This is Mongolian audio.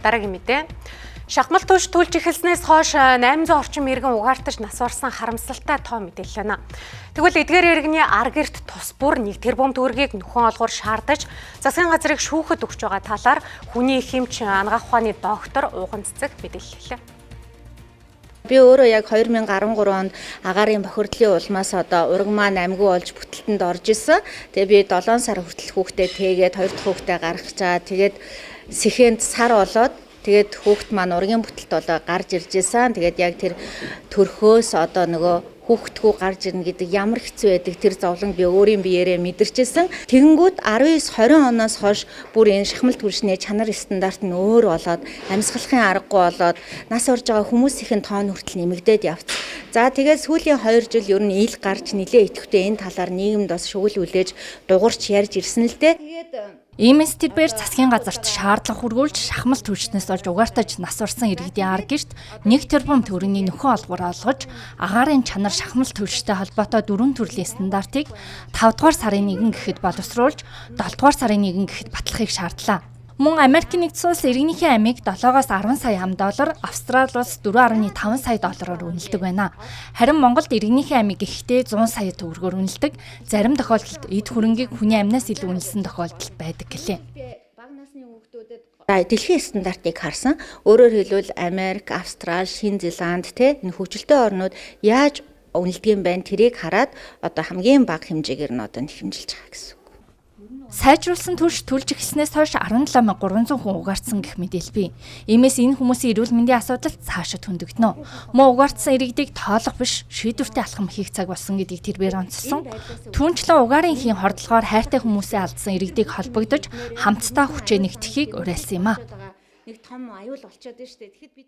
Дараагийн мэдээ. Шахмал түвш түлж эхэлснээс хойш 800 орчим иргэн угаартаж нас барсан харамсалтай тоо мэдээлэл байна. Тэгвэл эдгээр иргэний ар гэрт тус бүр 1 тэрбум төгрөгийг нөхөн олгоор шаардаж засгийн газрыг шүүхэд өгч байгаа талаар хүний хэмч анагаах ухааны доктор Ууган Цэцэг мэдээллээ. Би өөрөө яг 2013 онд агаарын бохирдлын улмаас одоо ураг маань амьгүй болж бүтэлтэнд орж исэн. Тэгээ би 7 сар хүртэл хүүхдээ тэгээд 2 дахь хүүхдээ гаргаж чаа. Тэгээд сэхэнд сар болоод тэгээд хүүхд маань ургийн бүтэлд одоо гарч ирж исэн. Тэгээд яг тэр төрхөөс одоо нөгөө хүүхдгүү гарч ирнэ гэдэг ямар хэцүү байдаг тэр зовлонг би өөрийн биеэрээ мэдэрчээсэн. Тэгэнгүүт 19-20 оноос хойш бүр энэ шахмал түвшний чанар стандарт нь өөр болоод амьсгалахын аргагүй болоод нас орж байгаа хүмүүсийн тоон хүртэл нэмэгдээд явц. За тэгээд сүүлийн 2 жил ер нь ил гарч нилээ идэвхтэй энэ талаар нийгэмд бас шүгэл үлээж дугуйрч ярьж ирсэн л дээ. Иймээс тэрээр засгийн газарт шаардлага хүргүүлж шахмал түвшнээс олж угаартаж нас барсан иргэдийн ар гэрт 1 тэрбум төгрөгийн нөхөн олгоор олгож агаарын чанар шахмал түвштэй холбоотой 4 төрлийн стандартыг 5 дугаар сарын 1 гэхэд боловсруулж 7 дугаар сарын 1 гэхэд батлахыг шаардлаа. Мөн Америкийн нэгдсэн улс иргэнийхээ амийг 7-оос 10 сая $, Австрали улс 4.5 сая $-оор үнэлдэг байна. Харин Монголд иргэнийхээ амийг ихтэй 100 сая төгрөгөөр үнэлдэг. Зарим тохиолдолд эд хөрөнгийг хүний амнаас илүү үнэлсэн тохиолдол байдаг гэлээ. Дэлхийн стандартыг харсан. Өөрөөр хэлбэл Америк, Австрали, Шинэ Зеланд энэ хөгжилтэй орнууд яаж үнэлдэг юм байна тэрийг хараад одоо хамгийн бага хэмжээгээр нь одоо хэмжилж байгаа гэсэн. Сайжруулсан түвш түлж эхэлснээс хойш 17300 хүн угаартсан гэх мэдээлэл бий. Иймээс энэ хүмүүсийн эрүүл мэндийн асуудал цаашид хөндөгдөнө. Мөн угаартсан иргэдийг тоолох биш, шийдвэртэй алхам хийх цаг болсон гэдгийг тэрээр онцлсон. Түүнчлэн угаарын хийн хордлогоор хайртай хүмүүсээ алдсан иргэдийг холбогдож хамтдаа хүчээ нэгтгэхийг уриалсан юм а. Нэг том аюул болчиход байна шүү дээ.